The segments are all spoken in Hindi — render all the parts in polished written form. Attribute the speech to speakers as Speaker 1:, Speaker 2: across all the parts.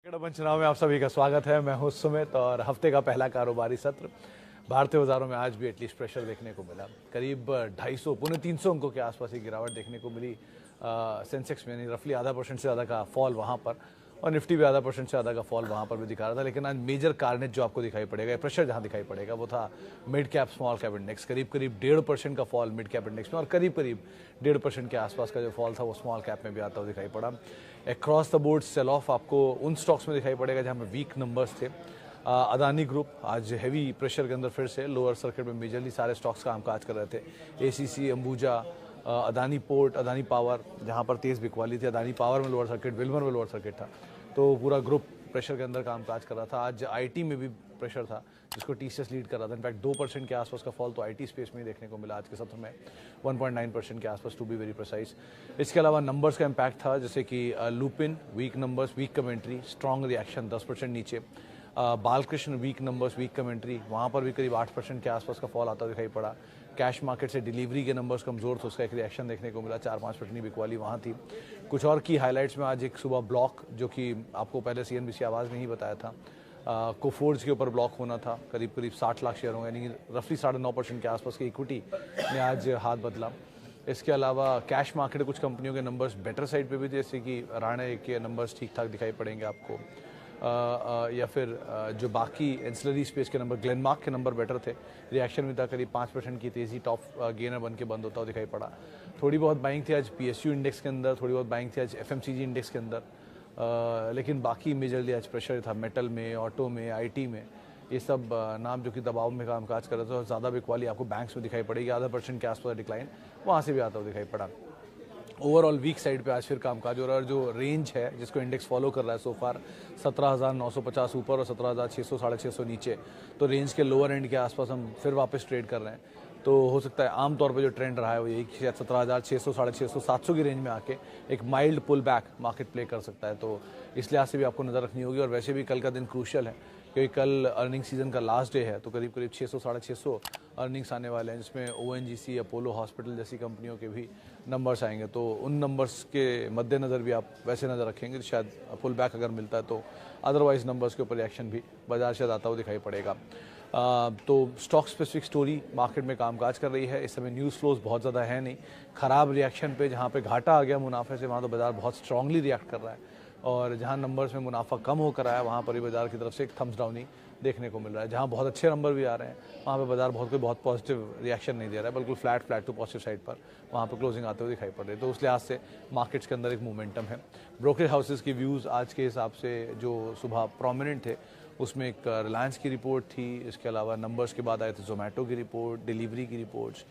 Speaker 1: वन चुनाव में आप सभी का स्वागत है। मैं हूं सुमित और हफ्ते का पहला कारोबारी सत्र भारतीय बाजारों में आज भी एटलीस्ट प्रेशर देखने को मिला। करीब 250 पौने 300 अंकों के आसपास की गिरावट देखने को मिली सेंसेक्स में, रफली आधा परसेंट से ज़्यादा का फॉल वहां पर, और निफ्टी भी आधा परसेंट से ज़्यादा का फॉल वहां पर भी दिखा रहा था। लेकिन आज मेजर कार्नेज जो आपको दिखाई पड़ेगा, प्रेशर जहां दिखाई पड़ेगा वो था mid cap small cap index. करीब 1.5% का फॉल मिड कैप इंडेक्स में और करीब 1.5% के आसपास का जो फॉल था वो स्मॉल कैप में भी आता हुआ दिखाई पड़ा। Across the board sell off आपको उन स्टॉक्स में दिखाई पड़ेगा जहां में वीक नंबर्स थे। अदानी ग्रुप आज हैवी प्रेशर के अंदर फिर से लोअर सर्किट में मेजरली सारे स्टॉक्स का कामकाज कर रहे थे। ACC, Ambuja, Adani port, Adani power जहां पर तेज बिकवाली थी। अदानी पावर में लोअर सर्किट, विल्मर में लोअर सर्किट था, तो पूरा ग्रुप प्रेशर के अंदर कामकाज कर रहा था। आज आईटी में भी प्रेशर था जिसको टीसीएस लीड कर रहा था। इनफैक्ट 2% के आसपास का फॉल तो आईटी स्पेस में ही देखने को मिला आज के सत्र में, 1.9% के आसपास टू बी वेरी प्रिसाइज। इसके अलावा नंबर्स का इम्पैक्ट था, जैसे कि Lupin weak numbers, weak commentary, strong reaction 10% नीचे। Balkrishna weak numbers, weak commentary, वहाँ पर भी करीब 8% के आसपास का फॉल आता दिखाई पड़ा। कैश मार्केट से डिलीवरी के नंबर्स कमजोर थे, उसका एक रिएक्शन देखने को मिला, 4-5% बिकवाली वहाँ थी। कुछ और की हाइलाइट्स में आज एक सुबह ब्लॉक, जो कि आपको पहले सीएनबीसी आवाज़ में ही बताया था, कोफोर्ज के ऊपर ब्लॉक होना था। करीब 60 लाख शेयर होंगे, यानी रफली 9.5% के आसपास की इक्विटी ने आज हाथ बदला। इसके अलावा कैश मार्केट कुछ कंपनियों के नंबर्स बेटर साइड पे भी, जैसे कि राणे के नंबर्स ठीक ठाक दिखाई पड़ेंगे आपको, या फिर जो बाकी एंसिलरी स्पेस के नंबर, ग्लेनमार्क के नंबर बेटर थे। रिएक्शन भी था, करीब 5% की तेज़ी टॉप गेनर बन के बंद होता हुआ दिखाई पड़ा। थोड़ी बहुत बाइंग थी आज पीएसयू इंडेक्स के अंदर, थोड़ी बहुत बाइंग थी आज एफएमसीजी इंडेक्स के अंदर, लेकिन बाकी मेजरली आज प्रेशर था मेटल में, ऑटो में, आईटी में। ये सब नाम जो कि दबाव में कामकाज कर रहे थे। और ज़्यादा बिकवाली आपको बैंक्स में दिखाई पड़ेगी, आधा % के आसपास डिक्लाइन वहाँ से भी आता हुआ दिखाई पड़ा। ओवरऑल वीक साइड पे आज फिर कामकाज हो रहा है। और जो रेंज है जिसको इंडेक्स फॉलो कर रहा है सो फार, 17,950 ऊपर और 17,600 650 नीचे, तो रेंज के लोअर एंड के आसपास हम फिर वापस ट्रेड कर रहे हैं। तो हो सकता है आमतौर पे जो ट्रेंड रहा है वो यही कि 17,600 650 700 की रेंज में आके एक mild pull back market play कर सकता है। तो इस लिहाज से भी आपको नज़र रखनी होगी। और वैसे भी कल का दिन क्रूशियल है, क्योंकि कल अर्निंग सीजन का लास्ट डे है, तो करीब 600 650 अर्निंग्स आने वाले हैं, जिसमें ओएनजीसी, अपोलो हॉस्पिटल जैसी कंपनियों के भी नंबर्स आएंगे। तो उन नंबर्स के मद्देनज़र भी आप वैसे नज़र रखेंगे, शायद पुल बैक अगर मिलता है तो। अदरवाइज नंबर्स के ऊपर रिएक्शन भी बाजार शायद आता हुआ दिखाई पड़ेगा। तो स्टॉक स्पेसिफिक स्टोरी मार्केट में कामकाज कर रही है। इस समय न्यूज़ फ्लोज बहुत ज़्यादा है नहीं। ख़राब रिएक्शन पे, जहाँ पे घाटा आ गया मुनाफे से, वहाँ तो बाजार बहुत स्ट्रांगली रिएक्ट कर रहा है। और जहाँ नंबर्स में मुनाफा कम होकर आया, वहाँ पर ही बाजार की तरफ से एक थम्स डाउन ही देखने को मिल रहा है। जहाँ बहुत अच्छे नंबर भी आ रहे हैं, वहाँ पे बाजार बहुत पॉजिटिव रिएक्शन नहीं दे रहा है, बिल्कुल फ्लैट टू पॉजिटिव साइड पर वहाँ पे क्लोजिंग आते हुए दिखाई पड़ रही है। तो उस लिहाज से मार्केट्स के अंदर एक मोमेंटम है। ब्रोकरेज हाउसेज की व्यूज़ आज के हिसाब से जो सुबह प्रोमिनेंट थे, उसमें एक रिलायंस की रिपोर्ट थी। इसके अलावा नंबर्स के बाद आए थे जोमेटो की रिपोर्ट, डिलीवरी की रिपोर्ट्स,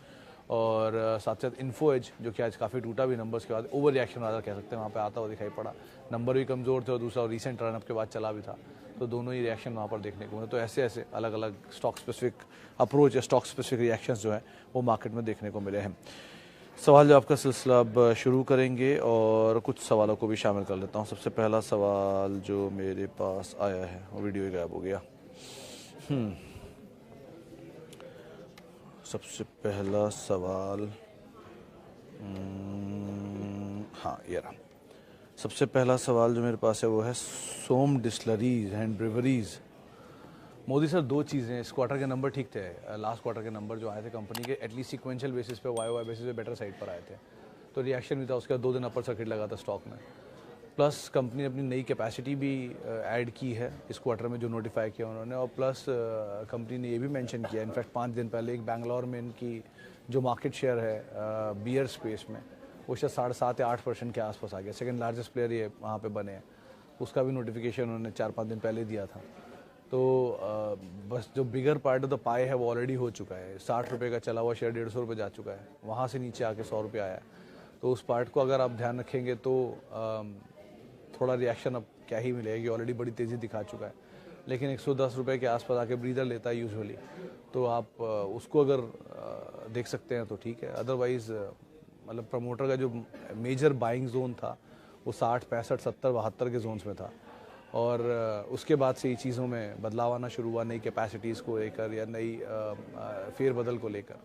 Speaker 1: और साथ साथ इन्फो एज, जो कि आज काफ़ी टूटा भी नंबर्स के बाद, ओवर रिएक्शन वाला कह सकते हैं, वहाँ पे आता हुआ दिखाई पड़ा। नंबर भी कमज़ोर थे और दूसरा रिसेंट रनअप के बाद चला भी था, तो दोनों ही रिएक्शन वहाँ पर देखने को मिले। तो ऐसे अलग अलग स्टॉक स्पेसिफिक अप्रोच या स्टॉक स्पेसिफिक रिएक्शंस जो है वो मार्केट में देखने को मिले हैं। सवाल जवाब का सिलसिला अब शुरू करेंगे और कुछ सवालों को भी शामिल कर लेता हूँ। सबसे पहला सवाल जो मेरे पास आया है, वो वीडियो ही गायब हो गया। सबसे पहला सवाल, हाँ ये रहा। सबसे पहला सवाल जो मेरे पास है वो है सोम डिस्लरीज एंड ब्रिवरीज। मोदी सर, दो चीज़ें, इस क्वार्टर के नंबर ठीक थे, लास्ट क्वार्टर के नंबर जो आए थे कंपनी के, एटलीस्ट सीक्वेंशियल बेसिस पे, वाई बेसिस पे बेटर साइड पर आए थे, तो रिएक्शन भी था। उसके बाद 2 दिन अपर सर्किट लगा था स्टॉक में। प्लस कंपनी ने अपनी नई कैपेसिटी भी ऐड की है इस क्वार्टर में, जो नोटिफाई किया उन्होंने। और प्लस कंपनी ने ये भी मेंशन किया, इनफैक्ट 5 दिन पहले, एक बैंगलोर में इनकी जो मार्केट शेयर है बियर स्पेस में, वो शायद 7.5 या 8% के आसपास आ गया। सेकंड लार्जेस्ट प्लेयर ये वहाँ पे बने हैं। उसका भी नोटिफिकेशन उन्होंने 4-5 दिन पहले दिया था। तो बस जो बिगर पार्ट ऑफ द पाई है वो ऑलरेडी हो चुका है। 60 रुपये का चला हुआ शेयर 150 रुपये जा चुका है, वहाँ से नीचे आके 100 रुपये आया है। तो उस पार्ट को अगर आप ध्यान रखेंगे तो थोड़ा रिएक्शन अब क्या ही मिलेगा, कि ऑलरेडी बड़ी तेज़ी दिखा चुका है। लेकिन 110 रुपये के आसपास आके ब्रीदर लेता है यूजुअली, तो आप उसको अगर देख सकते हैं तो ठीक है। अदरवाइज़ मतलब प्रमोटर का जो मेजर बाइंग जोन था वो 60, 65, 70, 72 के जोन्स में था। और उसके बाद से ये चीज़ों में बदलाव आना शुरू हुआ, नई कैपेसिटीज़ को लेकर या नई फेरबदल को लेकर।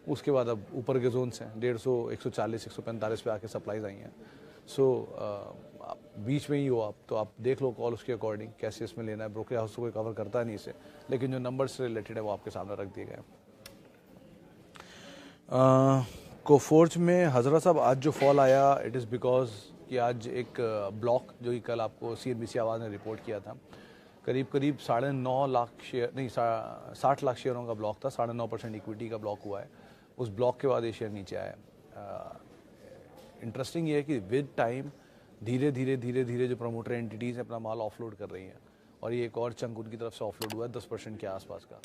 Speaker 1: उसके बाद अब ऊपर के जोन्स हैं, 150, 140, 145 पे आके सप्लाईज आई हैं। सो आप बीच में ही हो आप, तो आप देख लो कॉल उसके अकॉर्डिंग कैसे इसमें लेना है। ब्रोकर हाउस कोई कवर करता नहीं इसे, लेकिन जो नंबर से रिलेटेड है वो आपके सामने रख दिए गए हैं। कोफोर्ज में हजरा साहब आज जो फॉल आया इट इज़ बिकॉज कि आज एक ब्लॉक जो कि कल आपको CNBC आवाज़ ने रिपोर्ट किया था, करीब 9.5 लाख शेयर नहीं 60 लाख शेयरों का ब्लॉक था, 9.5% इक्विटी का ब्लॉक हुआ है। उस ब्लॉक के बाद ये शेयर नीचे आया। इंटरेस्टिंग ये है कि विद टाइम धीरे धीरे जो प्रमोटर एंटिटीज़ अपना माल ऑफलोड कर रही हैं, और ये एक और चंक उनकी तरफ से ऑफलोड हुआ है 10% के आसपास का,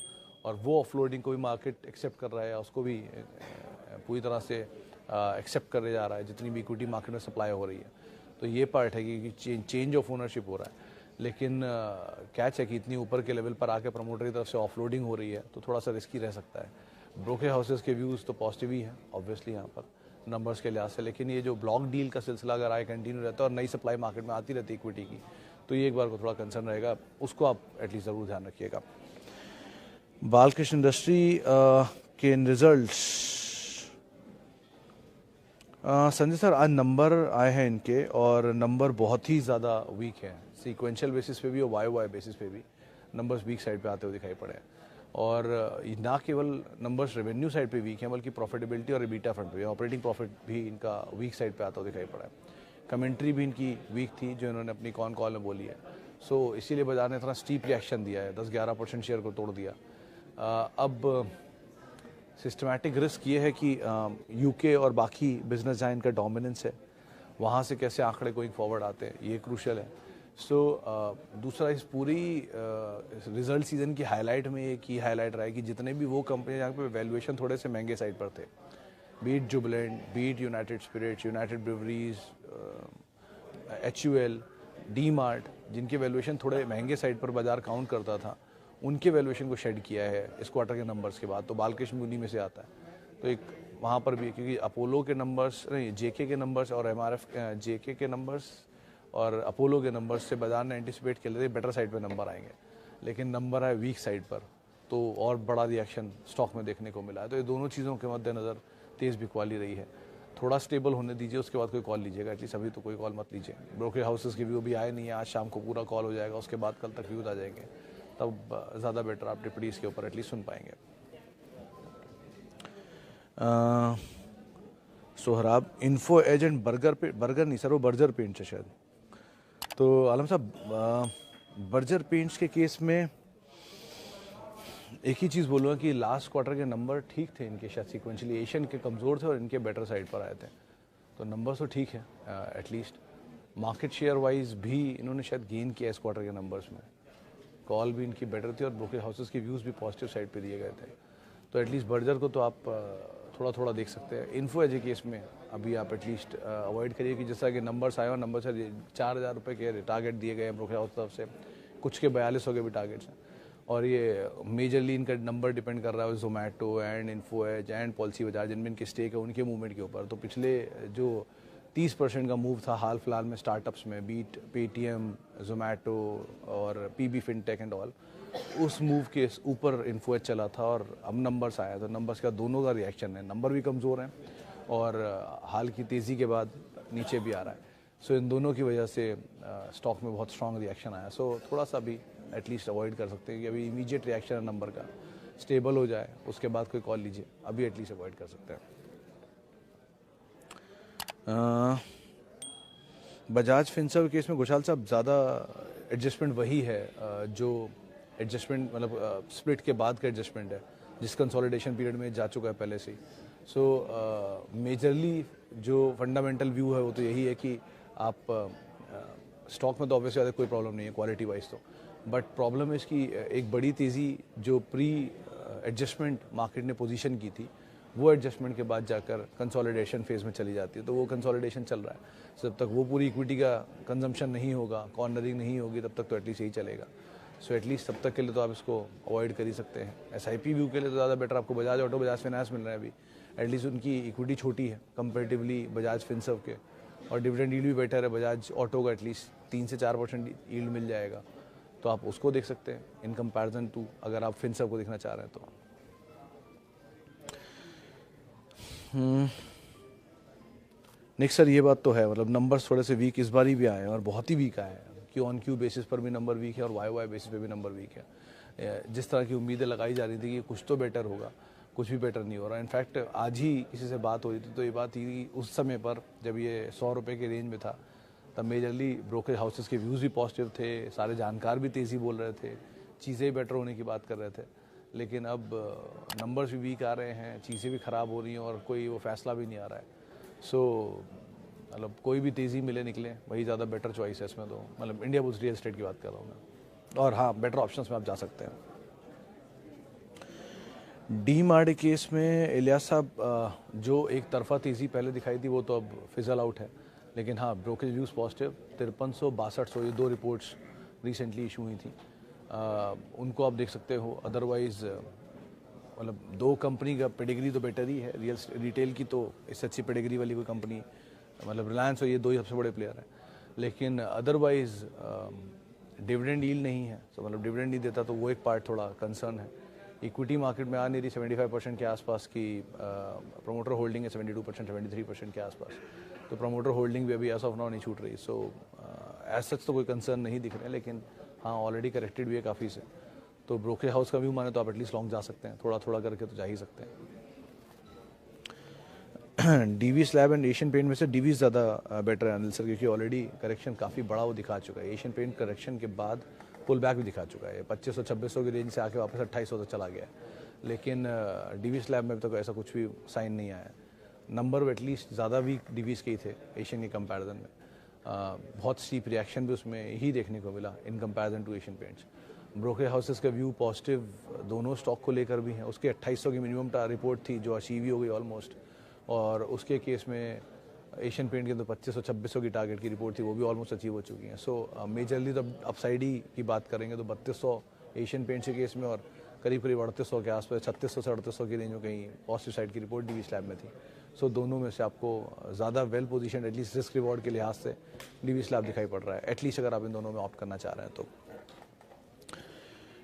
Speaker 1: और वो ऑफलोडिंग को भी मार्केट एक्सेप्ट कर रहा है, उसको भी पूरी तरह से एक्सेप्ट करे जा रहा है जितनी भी इक्विटी मार्केट में सप्लाई हो रही है। तो ये पार्ट है कि चेंज ऑफ ओनरशिप हो रहा है, लेकिन कैच है कि इतनी ऊपर के लेवल पर आके प्रमोटर की तरफ से ऑफलोडिंग हो रही है, तो थोड़ा सा रिस्की रह सकता है। ब्रोकर हाउसेस के व्यूज़ तो पॉजिटिव ही हैं ऑब्वियसली यहाँ पर नंबर्स के लिहाज से, लेकिन ये जो ब्लॉक डील का सिलसिला अगर आए कंटिन्यू रहता है और नई सप्लाई मार्केट में आती रहती है इक्विटी की, तो ये एक बार को थोड़ा कंसर्न रहेगा, उसको आप एटलीस्ट ज़रूर ध्यान रखिएगा। बालकृष्ण इंडस्ट्री के रिजल्ट्स, संजय सर आज नंबर आए हैं इनके, और नंबर बहुत ही ज़्यादा वीक है, सीक्वेंशियल बेसिस पे भी और वाई बेसिस पे भी नंबर्स वीक साइड पे आते हुए दिखाई पड़े हैं। और ना केवल नंबर्स रेवेन्यू साइड पे वीक हैं, बल्कि प्रॉफिटेबिलिटी और EBITDA फ्रंट पे, ऑपरेटिंग प्रॉफिट भी इनका वीक साइड पे आता हुआ दिखाई पड़ा है। कमेंट्री भी इनकी वीक थी जो इन्होंने अपनी कॉल में बोली है, सो इसीलिए बाजार ने इतना स्टीप रिएक्शन दिया है, 10-11% शेयर को तोड़ दिया। अब सिस्टमैटिक रिस्क ये है कि UK और बाकी बिजनेस जहाँ इनका डोमिनेंस है, वहाँ से कैसे आंकड़े गोइंग फॉरवर्ड आते हैं, ये क्रूशियल है। सो दूसरा, इस पूरी रिजल्ट सीजन की हाईलाइट में एक ही हाईलाइट रहा है कि जितने भी वो कंपनी जहाँ पे वैल्यूएशन थोड़े से महंगे साइड पर थे, be it Jubilant, be it United Spirits, United Breweries, HUL, DMart, जिनके वैल्यूएशन थोड़े महंगे साइड पर बाजार काउंट करता था, उनके वैल्यूएशन को शेड किया है इस क्वार्टर के नंबर्स के बाद। तो बालकृष्ण उन्हीं में से आता है, तो एक वहाँ पर भी, क्योंकि अपोलो के नंबर्स नहीं, JK के नंबर्स और MRF JK के नंबर्स और अपोलो के नंबर्स से बाजार ने एंटिसिपेट कर लिए बेटर साइड पे नंबर आएंगे, लेकिन नंबर आए वीक साइड पर, तो और बड़ा रिएक्शन स्टॉक में देखने को मिला है। तो ये दोनों चीज़ों के मद्देनज़र तेज़ बिकवाली रही है। थोड़ा स्टेबल होने दीजिए, उसके बाद कोई कॉल लीजिएगा, एटलीस्ट अभी तो कोई कॉल मत लीजिए। ब्रोकर हाउसेस के व्यू भी आए नहीं है, आज शाम को पूरा कॉल हो जाएगा, उसके बाद कल तक व्यूज आ जाएंगे, तब ज़्यादा बेटर आप टिप्पणीज के ऊपर एटलीस्ट सुन पाएंगे। सोहराब, इन्फो एजेंट बर्गर नहीं सर, वो बर्जर पेंट्स है शायद। तो आलम साहब, बर्जर पेंट्स के केस में एक ही चीज़ बोलूँगा कि लास्ट क्वार्टर के नंबर ठीक थे इनके, शायद सीक्वेंशियली एशियन के कमज़ोर थे और इनके बेटर साइड पर आए थे, तो नंबर तो ठीक है। एटलीस्ट मार्केट शेयर वाइज भी इन्होंने शायद गेन किया इस क्वार्टर के नंबर्स में, कॉल भी इनकी बेटर थी और ब्रोकर हाउसेस के व्यूज़ भी पॉजिटिव साइड पे दिए गए थे, तो एटलीस्ट बर्जर को तो आप थोड़ा थोड़ा देख सकते हैं। इन्फो एज केस में अभी आप एटलीस्ट अवॉइड करिए कि जैसा कि नंबर्स आए और नंबर से 4,000 रुपये के टारगेट दिए गए हैं ब्रोकर हाउस तरफ से, कुछ के 4200 के भी टारगेट्स हैं, और ये मेजरली इनका नंबर डिपेंड कर रहा है Zomato and Info Edge and Policybazaar जिनमें इनके स्टेक है उनके मूवमेंट के ऊपर। तो पिछले जो 30% का मूव था हाल फिलहाल में स्टार्टअप्स में, बीट पेटीएम, जोमेटो और PB फिनटेक एंड ऑल, उस मूव के ऊपर इन्फो एज चला था और अब नंबर्स आया, तो नंबर्स का दोनों का रिएक्शन है, नंबर भी कमज़ोर हैं और हाल की तेज़ी के बाद नीचे भी आ रहा है। सो इन दोनों की वजह से स्टॉक में बहुत स्ट्रॉन्ग रिएक्शन आया। सो थोड़ा सा भी एटलीस्ट अवॉइड कर सकते हैं कि अभी इमीडिएट रिएक्शन है नंबर का, स्टेबल हो जाए उसके बाद कोई कॉल लीजिए, अभी एटलीस्ट अवॉइड कर सकते हैं। बजाज फिनसर्व केस में घोषाल साहब ज़्यादा एडजस्टमेंट वही है जो एडजस्टमेंट मतलब स्प्लिट के बाद का एडजस्टमेंट है, जिस कंसोलिडेशन पीरियड में जा चुका है पहले से ही। सो मेजरली जो फंडामेंटल व्यू है वो तो यही है कि आप स्टॉक में तो ऑब्वियसली ज़्यादा कोई प्रॉब्लम नहीं है क्वालिटी वाइज तो, बट प्रॉब्लम है इसकी एक बड़ी तेज़ी जो प्री एडजस्टमेंट मार्केट ने पोजीशन की थी, वो एडजस्टमेंट के बाद जाकर कंसोलिडेशन फेज़ में चली जाती है, तो वो कंसोलिडेशन चल रहा है। जब तक वो पूरी इक्विटी का कंजम्पशन नहीं होगा, कॉर्नरिंग नहीं होगी, तब तक तो एटलीस्ट यही चलेगा। सो एटलीस्ट तब तक के लिए तो आप इसको अवॉइड कर ही सकते हैं। SIP व्यू के लिए तो ज़्यादा बेटर आपको बजाज ऑटो, बजाज फाइनेंस मिल रहा है अभी, एटलीस्ट उनकी इक्विटी छोटी है कंपेरेटिवली बजाज फिनसर्व के, और डिविडेंड यील्ड भी बेटर है बजाज ऑटो का, एटलीस्ट 3 से 4% यील्ड मिल जाएगा, तो आप उसको देख सकते हैं इन कंपैरिजन टू अगर आप फिनसर्व को देखना चाह रहे हैं तो। नेक्स्ट सर, ये बात तो है, मतलब नंबर्स थोड़े से वीक इस बार ही भी आए हैं और बहुत ही वीक आए हैं। क्यू ऑन क्यू बेसिस पर भी नंबर वीक है और वाई बेसिस पे भी नंबर वीक है। जिस तरह की उम्मीदें लगाई जा रही थी कि कुछ तो बेटर होगा, कुछ भी बेटर नहीं हो रहा। इनफैक्ट आज ही किसी से बात हो रही थी तो ये बात थी उस समय पर जब ये 100 रुपये के रेंज में था तब मेजरली ब्रोकरेज हाउसेस के व्यूज़ भी पॉजिटिव थे, सारे जानकार भी तेज़ी बोल रहे थे, चीज़ें बेटर होने की बात कर रहे थे। लेकिन अब नंबर्स भी वीक आ रहे हैं, चीज़ें भी ख़राब हो रही हैं और कोई वो फैसला भी नहीं आ रहा है। सो मतलब कोई भी तेज़ी मिले निकले वही ज़्यादा बेटर चॉइस है इसमें। तो मतलब इंडिया बुल्स रियल एस्टेट की बात कर रहा हूँ मैं। और हाँ, बेटर ऑप्शंस में आप जा सकते हैं। डी मार्ट केस में इलियास साहब, जो एक तरफा तेज़ी पहले दिखाई थी वो तो अब फिजल आउट है। लेकिन हाँ, ब्रोकरेज व्यूज़ पॉजिटिव, 5362 ये 2 रिपोर्ट्स रिसेंटली इशू हुई थी, उनको आप देख सकते हो। अदरवाइज़ मतलब 2 कंपनी का पेडिग्री तो बेटर ही है। रिटेल की तो इससे अच्छी पेडिग्री वाली कोई कंपनी, मतलब रिलायंस और ये 2 ही सबसे बड़े प्लेयर हैं। लेकिन अदरवाइज़ डिविडेंड यील्ड नहीं है, तो मतलब डिविडेंड नहीं देता तो वो एक पार्ट थोड़ा कंसर्न है। इक्विटी मार्केट में आ नहीं रही, 75% के आसपास की प्रोमोटर होल्डिंग है, 72%, 73% के आसपास। तो प्रोमोटर होल्डिंग भी अभी एज ऑफ नाउ नहीं छूट रही। सो एज सच तो कोई कंसर्न नहीं दिख रहे हैं, लेकिन हाँ ऑलरेडी करेक्टेड भी है काफ़ी से। तो ब्रोकरेज हाउस का व्यू माने तो आप एटलीस्ट लॉन्ग जा सकते हैं, थोड़ा थोड़ा करके तो जा ही सकते हैं। डीवी स्लैब एंड एशियन पेंट में से डीवी ज़्यादा बेटर है अनिल सर, क्योंकि ऑलरेडी करेक्शन काफ़ी बड़ा वो दिखा चुका है। एशियन पेंट करेक्शन के बाद पुल बैक भी दिखा चुका है, 2500-2600 की रेंज से आके वापस 2800 तक चला गया है। लेकिन डीवी स्लैब में तो ऐसा कुछ भी साइन नहीं आया है। नंबर एटलीस्ट ज़्यादा वीक डीवीज़ के ही थे एशियन के कंपैरिजन में। बहुत स्टीप रिएक्शन भी उसमें ही देखने को मिला in comparison to Asian Paints. Brokerage houses का व्यू पॉजिटिव दोनों स्टॉक को लेकर भी है। उसके 2800 की मिनिमम रिपोर्ट थी जो अचीव ही हो गई ऑलमोस्ट, और उसके केस में एशियन पेंट के अंदर 2500-2600 की टारगेट की रिपोर्ट थी, वो भी ऑलमोस्ट अचीव हो चुकी हैं। सो मेजरली तो अपसाइड ही की बात करेंगे तो 3200 एशियन पेंट्स के केस में और करीब 3800 के आसपास, 3600 से 3800 की रेंज में कहीं पॉजिटिव साइड की रिपोर्ट डीवी स्लैब में थी। सो दोनों में से आपको ज़्यादा well position at least risk reward के लिहाज से डीवी स्लैब दिखाई पड़ रहा है, एटलीस्ट अगर आप इन दोनों में ऑप्ट करना चाह रहे हैं तो।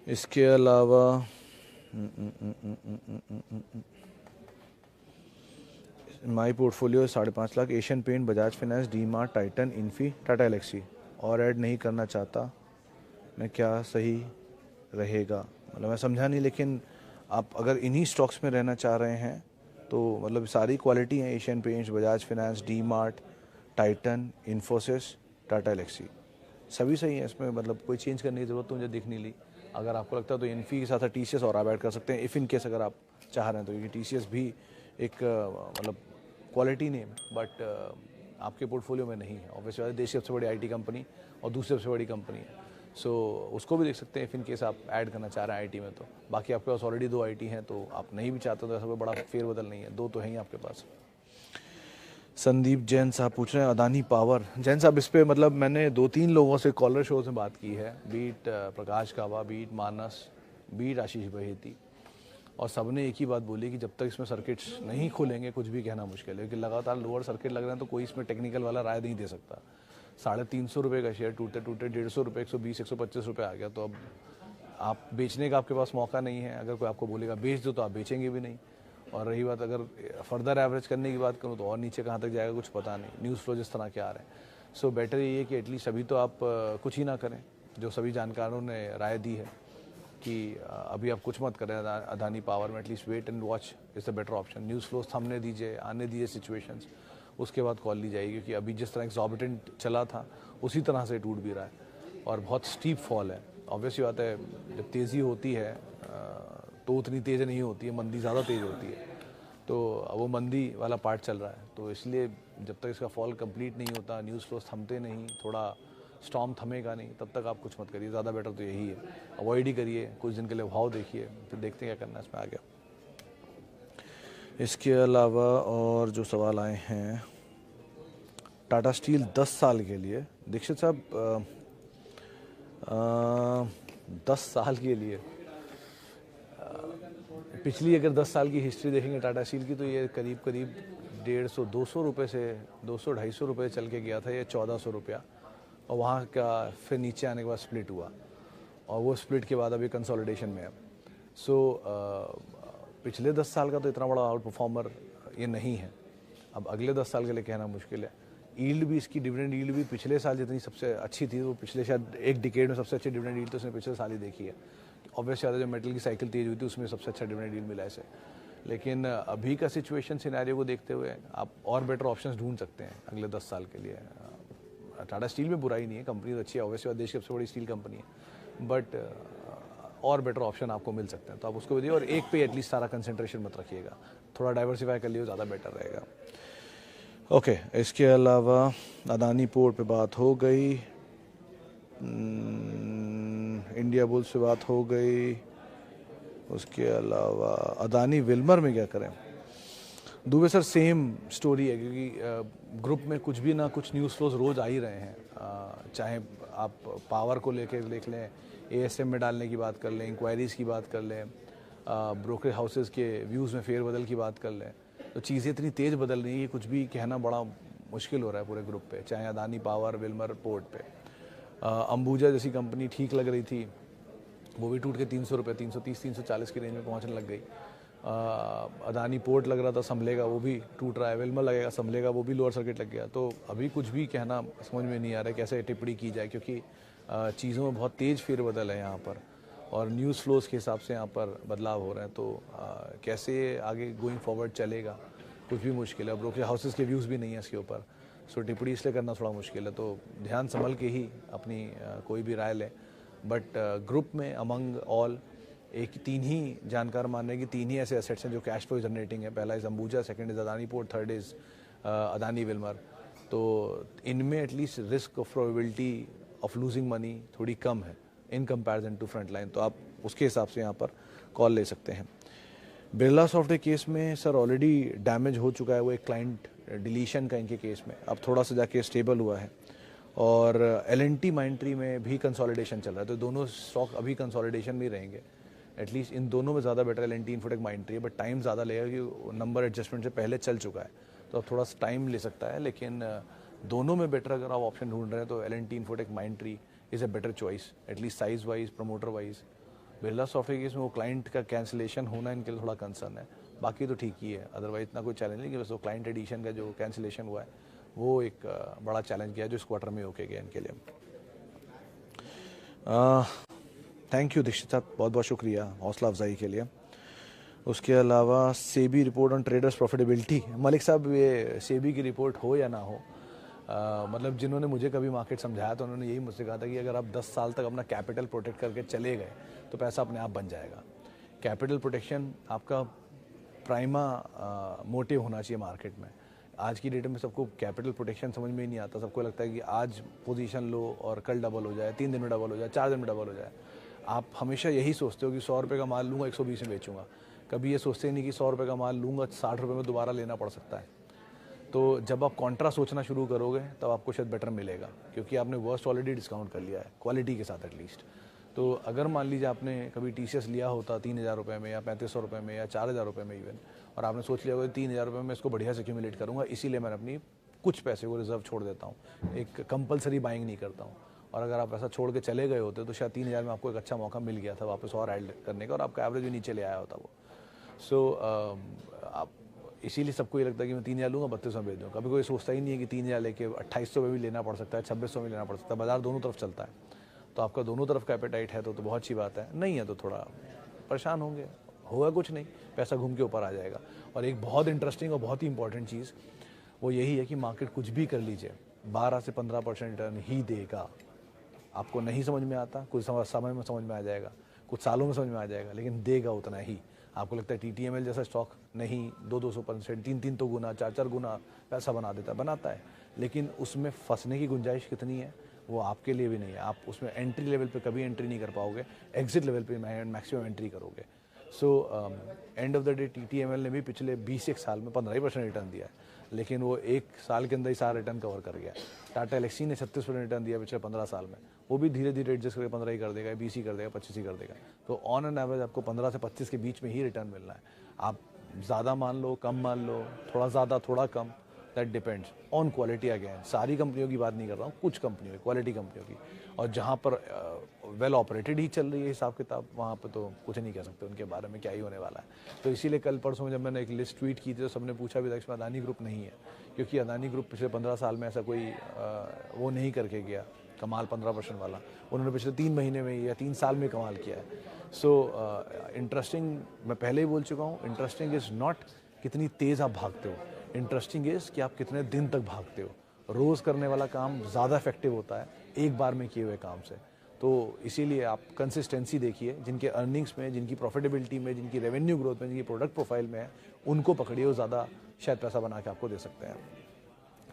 Speaker 1: इसके अलावा my portfolio 5.5 lakh, Asian Paint, Bajaj Finance, DMart, Titan, Infy, Tata Elxsi, और ऐड नहीं करना चाहता मैं, क्या सही रहेगा? मतलब मैं समझा नहीं, लेकिन आप अगर इन्हीं स्टॉक्स में रहना चाह रहे हैं तो मतलब सारी क्वालिटी हैं, एशियन पेंट्स, बजाज फाइनेंस, डी मार्ट, टाइटन, इन्फोसिस, टाटा एलेक्सी, सभी सही हैं। इसमें मतलब कोई चेंज करने की ज़रूरत तो मुझे दिख नहीं ली। अगर आपको लगता है तो इन्फी के साथ टीसीएस और आप ऐड कर सकते हैं, इफ़ इन केस अगर आप चाह रहे हैं तो, क्योंकि टीसीएस भी एक मतलब क्वालिटी नेम, बट आपके पोर्टफोलियो में नहीं है। ऑब्वियसली देश की सबसे बड़ी आईटी कंपनी और दूसरी सबसे बड़ी कंपनी है। सो उसको भी देख सकते हैं इफ़ इन केस आप ऐड करना चाह रहे हैं आईटी में तो। बाकी आपके पास ऑलरेडी 2 आईटी हैं, तो आप नहीं भी चाहते तो ऐसा कोई बड़ा फेरबदल नहीं है, 2 तो हैं ही आपके पास। संदीप जैन साहब पूछ रहे हैं अदानी पावर। जैन साहब, इस पर मतलब मैंने 2-3 लोगों से कॉलर शो में बात की है, बीट प्रकाश कावा, बीट मानस, बीट आशीष बहेती, और सबने एक ही बात बोली कि जब तक इसमें सर्किट्स नहीं खुलेंगे कुछ भी कहना मुश्किल है, क्योंकि लगातार लोअर सर्किट लग रहे हैं तो कोई इसमें टेक्निकल वाला राय नहीं दे सकता। 350 रुपये का शेयर टूटे 150 रुपये, 120-125 रुपये आ गया, तो अब आप बेचने का आपके पास मौका नहीं है। अगर कोई आपको बोलेगा बेच दो तो आप बेचेंगे भी नहीं। और रही बात अगर फर्दर एवरेज करने की बात करूँ तो और नीचे कहाँ तक जाएगा कुछ पता नहीं, न्यूज़ फ्लो जिस तरह के आ रहे हैं। सो बेटर ये है कि एटलीस्ट अभी तो आप कुछ ही ना करें, जो सभी जानकारों ने राय दी है कि अभी आप कुछ मत करें अदानी पावर में, at least wait and watch is the better option. News flows थमने दीजिए, आने दीजिए सिचुएशंस, उसके बाद कॉल ली जाएगी, क्योंकि अभी जिस तरह एक्सॉर्बिटेंट चला था उसी तरह से टूट भी रहा है और बहुत स्टीप फॉल है। ऑब्वियसली बात है, जब तेज़ी होती है तो उतनी तेज़ नहीं होती है, मंदी ज़्यादा तेज़ होती है, तो वो मंदी वाला पार्ट चल रहा है। तो इसलिए जब तक इसका फॉल कंप्लीट नहीं होता, न्यूज़ फ्लोज थमते नहीं, थोड़ा स्टॉर्म थमेगा नहीं, तब तक आप कुछ मत करिए। ज़्यादा बेटर तो यही है, अवॉइड ही करिए, कुछ दिन के लिए भाव देखिए, फिर देखते हैं क्या करना है इसमें आगे। इसके अलावा और जो सवाल आए हैं, टाटा स्टील 10 साल के लिए, दीक्षित साहब 10 साल के लिए, पिछली अगर 10 साल की हिस्ट्री देखेंगे टाटा स्टील की तो ये करीब 150-200 रुपये से 200-250 रुपये चल के गया था ये 1400 रुपया, और वहाँ का फिर नीचे आने के बाद स्प्लिट हुआ, और वो स्प्लिट के बाद अभी कंसोलिडेशन में है। सो पिछले 10 साल का तो इतना बड़ा आउट परफॉर्मर ये नहीं है। अब अगले 10 साल के लिए कहना मुश्किल है। यील्ड भी इसकी, डिविडेंड यील्ड भी पिछले साल जितनी सबसे अच्छी थी, वो पिछले शायद एक डिकेड में सबसे अच्छी डिविडेंड यील्ड तो उसने पिछले साल ही देखी है। ऑब्वियस ज़्यादा जो मेटल की साइकिल तेज हुई थी उसमें सबसे अच्छा डिविडेंड यील्ड मिला इसे। लेकिन अभी का सिचुएशन सिनेरियो को देखते हुए आप और बेटर ऑप्शंस ढूंढ सकते हैं अगले 10 साल के लिए। टाटा स्टील में बुराई नहीं है, कंपनी तो अच्छी है, ऑब्वियसली देश की सबसे बड़ी स्टील कंपनी है, बट और बेटर ऑप्शन आपको मिल सकते हैं, तो आप उसको भी दिए और एक पे एटलीस्ट सारा कंसंट्रेशन मत रखिएगा, थोड़ा डाइवर्सिफाई कर लिए ज़्यादा बेटर रहेगा। ओके, इसके अलावा अदानी पोर्ट पे बात हो गई, इंडिया बुल्स पे बात हो गई, उसके अलावा अदानी विल्मर में क्या करें? दुबे सर सेम स्टोरी है, क्योंकि ग्रुप में कुछ भी ना कुछ न्यूज़ फ्लोज रोज़ आ ही रहे हैं। चाहे आप पावर को लेके देख लें, एएसएम में डालने की बात कर लें, इंक्वायरीज़ की बात कर लें, ब्रोकरेज हाउसेस के व्यूज़ में फेरबदल की बात कर लें, तो चीज़ें इतनी तेज़ बदल रही है, कुछ भी कहना बड़ा मुश्किल हो रहा है पूरे ग्रुप पे, चाहे अदानी पावर, विल्मर, पोर्ट पे। अंबुजा जैसी कंपनी ठीक लग रही थी, वो भी टूट के 300 रुपये, 330, 340 की रेंज में पहुंचने लग गई। अदानी पोर्ट लग रहा था संभलेगा, वो भी टूट रहा है। विल्मर लगेगा संभलेगा, वो भी लोअर सर्किट लग गया। तो अभी कुछ भी कहना समझ में नहीं आ रहा है कैसे टिप्पणी की जाए, क्योंकि चीज़ों में बहुत तेज़ फेरबदल है यहाँ पर और न्यूज़ फ्लोज के हिसाब से यहाँ पर बदलाव हो रहे हैं। तो कैसे आगे गोइंग फॉरवर्ड चलेगा कुछ भी मुश्किल है। ब्रोकरेज हाउसेस के व्यूज़ भी नहीं है इसके ऊपर, सो टिप्पणी इसलिए करना थोड़ा मुश्किल है। तो ध्यान संभल के ही अपनी कोई भी राय लें। बट ग्रुप में अमंग ऑल एक तीन ही जानकार मान रहे हैं कि तीन ही ऐसे एसेट्स हैं जो कैश फ्लो जनरेटिंग है। पहला is Ambuja, second is Adani Port, third is Adani Wilmar. तो इनमें at least risk of probability of losing money थोड़ी कम है in comparison to front line, तो आप उसके हिसाब से यहाँ पर कॉल ले सकते हैं। बिरला सॉफ्टवेयर केस में सर ऑलरेडी डैमेज हो चुका है, वो एक क्लाइंट डिलीशन का इनके केस में, अब थोड़ा सा जाके स्टेबल हुआ है। और एल&टी माइंट्री में भी कंसोलिडेशन चल रहा है, तो दोनों स्टॉक अभी कंसोलिडेशन में रहेंगे। एटलीस्ट इन दोनों में ज़्यादा बेटर एल&टी, इन्फोटेक, माइंट्री है, बट टाइम ज़्यादा लगेगा कि नंबर एडजस्टमेंट से पहले चल चुका है, तो अब थोड़ा सा टाइम ले सकता है। लेकिन दोनों में बेटर अगर आप ऑप्शन ढूंढ रहे हैं तो L&T, infotech, माइंट्री is a better choice, at least size wise, promoter wise. Birla software case में वो क्लाइंट का कैंसिलेशन होना इनके लिए थोड़ा कंसर्न है, बाकी तो ठीक ही है, अदरवाइज इतना कोई चैलेंज नहीं। कि बस वो क्लाइंट एडिशन का जो कैंसिलेशन हुआ है वो एक बड़ा चैलेंज गया जो इस क्वार्टर में होके गया इनके लिए। थैंक यू दीक्षित साहब, बहुत बहुत शुक्रिया हौसला अफजाई के लिए। उसके अलावा SEBI report on traders profitability, Malik साहब ये सेबी की रिपोर्ट हो या ना हो, मतलब जिन्होंने मुझे कभी मार्केट समझाया तो उन्होंने यही मुझसे कहा था कि अगर आप 10 साल तक अपना कैपिटल प्रोटेक्ट करके चले गए तो पैसा अपने आप बन जाएगा। कैपिटल प्रोटेक्शन आपका प्राइमा मोटिव होना चाहिए मार्केट में। आज की डेट में सबको कैपिटल प्रोटेक्शन समझ में ही नहीं आता, सबको लगता है कि आज पोजीशन लो और कल डबल हो जाए, 3 दिन में डबल हो जाए, 4 दिन में डबल हो जाए। आप हमेशा यही सोचते हो कि 100 रुपये का माल लूँगा 120 में बेचूंगा, कभी ये सोचते ही नहीं कि 100 रुपये का माल लूँगा 60 रुपये में दोबारा लेना पड़ सकता है। तो जब आप कॉन्ट्रा सोचना शुरू करोगे तब आपको शायद बेटर मिलेगा, क्योंकि आपने वर्स्ट ऑलरेडी डिस्काउंट कर लिया है क्वालिटी के साथ एटलीस्ट। तो अगर मान लीजिए आपने कभी टीसीएस लिया होता 3000 रुपये में या 3500 रुपये में या 4000 रुपये में इवन, और आपने सोच लिया होगा 3000 रुपये में इसको बढ़िया से एक्यूमुलेट करूँगा, इसीलिए मैं अपनी कुछ पैसे को रिजर्व छोड़ देता हूँ, एक कंपलसरी बाइंग नहीं करता हूँ। और अगर आप ऐसा छोड़ के चले गए होते तो शायद 3000 में आपको एक अच्छा मौका मिल गया था वापस और ऐड करने का, और आपका एवरेज भी नीचे ले आया होता वो। सो आप इसीलिए सबको ये लगता है कि मैं 3000 लूँगा 3200 में बेच दूँगा। कभी कोई सोचता ही नहीं है कि 3000 लेके 2800 में भी लेना पड़ सकता है, 2600 में लेना पड़ सकता है। बाजार दोनों तरफ चलता है, तो आपका दोनों तरफ का एपेटाइट है तो बहुत अच्छी बात है। नहीं है तो थोड़ा परेशान होंगे, होगा कुछ नहीं, पैसा घूम के ऊपर आ जाएगा। और एक बहुत इंटरेस्टिंग और बहुत ही इंपॉर्टेंट चीज़ वो यही है कि मार्केट कुछ भी कर लीजिए 12 से 15% रिटर्न ही देगा। आपको नहीं समझ में आता, कुछ समय में समझ में आ जाएगा, कुछ सालों में समझ में आ जाएगा, लेकिन देगा उतना ही। आपको लगता है टीटीएमएल जैसा स्टॉक नहीं 200%, 3 तो गुना, 4 गुना पैसा बना देता है, बनाता है, लेकिन उसमें फंसने की गुंजाइश कितनी है वो आपके लिए भी नहीं है। आप उसमें एंट्री लेवल पे कभी एंट्री नहीं कर पाओगे, एग्जिट लेवल पे मैक्सिमम एंट्री करोगे। So end of the day TTML ने भी पिछले 20 साल में 15% रिटर्न दिया है, लेकिन वो एक साल के अंदर ही सारा रिटर्न कवर कर गया। टाटा एलेक्सी ने 36% रिटर्न दिया पिछले 15 साल में, वो भी धीरे धीरे एडजस्ट करके 15 ही कर देगा, 20 ही कर देगा, 25 ही कर देगा। तो ऑन एन एवरेज आपको 15 से 25 के बीच में ही रिटर्न मिलना है। आप ज़्यादा मान लो, कम मान लो, थोड़ा ज़्यादा थोड़ा कम, that depends on quality. Again सारी कंपनियों की बात नहीं कर रहा हूँ, कुछ कंपनियों की, क्वालिटी कंपनियों की। और जहाँ पर वेल ऑपरेटेड ही चल रही है हिसाब किताब, वहाँ पर तो कुछ नहीं कह सकते उनके बारे में क्या ही होने वाला है। तो इसीलिए कल परसों में जब मैंने एक लिस्ट ट्वीट की थी तो सबने पूछा भी था इसमें अदानी ग्रुप नहीं है, क्योंकि अदानी ग्रुप पिछले 15 साल में ऐसा कोई वो नहीं करके गया कमाल 15% वाला, उन्होंने पिछले 3 महीने में या 3 साल में कमाल किया है। सो इंटरेस्टिंग, मैं पहले ही बोल चुका हूँ, इंटरेस्टिंग इज़ नॉट कितनी तेज़ आप भागते हो, इंटरेस्टिंग इज़ कि आप कितने दिन तक भागते हो। रोज़ करने वाला काम ज़्यादा इफेक्टिव होता है एक बार में किए हुए काम से। तो इसीलिए आप कंसिस्टेंसी देखिए, जिनके अर्निंग्स में, जिनकी प्रॉफिटेबिलिटी में, जिनकी रेवेन्यू ग्रोथ में, जिनकी प्रोडक्ट प्रोफाइल में है, उनको पकड़िए, वो ज़्यादा शायद पैसा बना के आपको दे सकते हैं।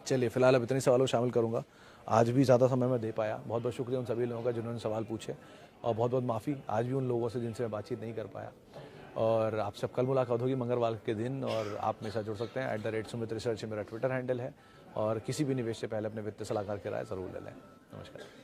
Speaker 1: चलिए, फिलहाल अब इतने सवालों शामिल करूँगा, आज भी ज़्यादा समय मैं दे पाया, बहुत बहुत शुक्रिया उन सभी लोगों का जिन्होंने सवाल पूछे, और बहुत बहुत माफ़ी आज भी उन लोगों से जिनसे मैं बातचीत नहीं कर पाया। और आपसे कल मुलाकात होगी मंगलवार के दिन, और आप मेरे साथ जुड़ सकते हैं @सुमित रिसर्च मेरा ट्विटर हैंडल है, और किसी भी निवेश से पहले अपने वित्तीय सलाहकार की राय ज़रूर ले लें। नमस्कार।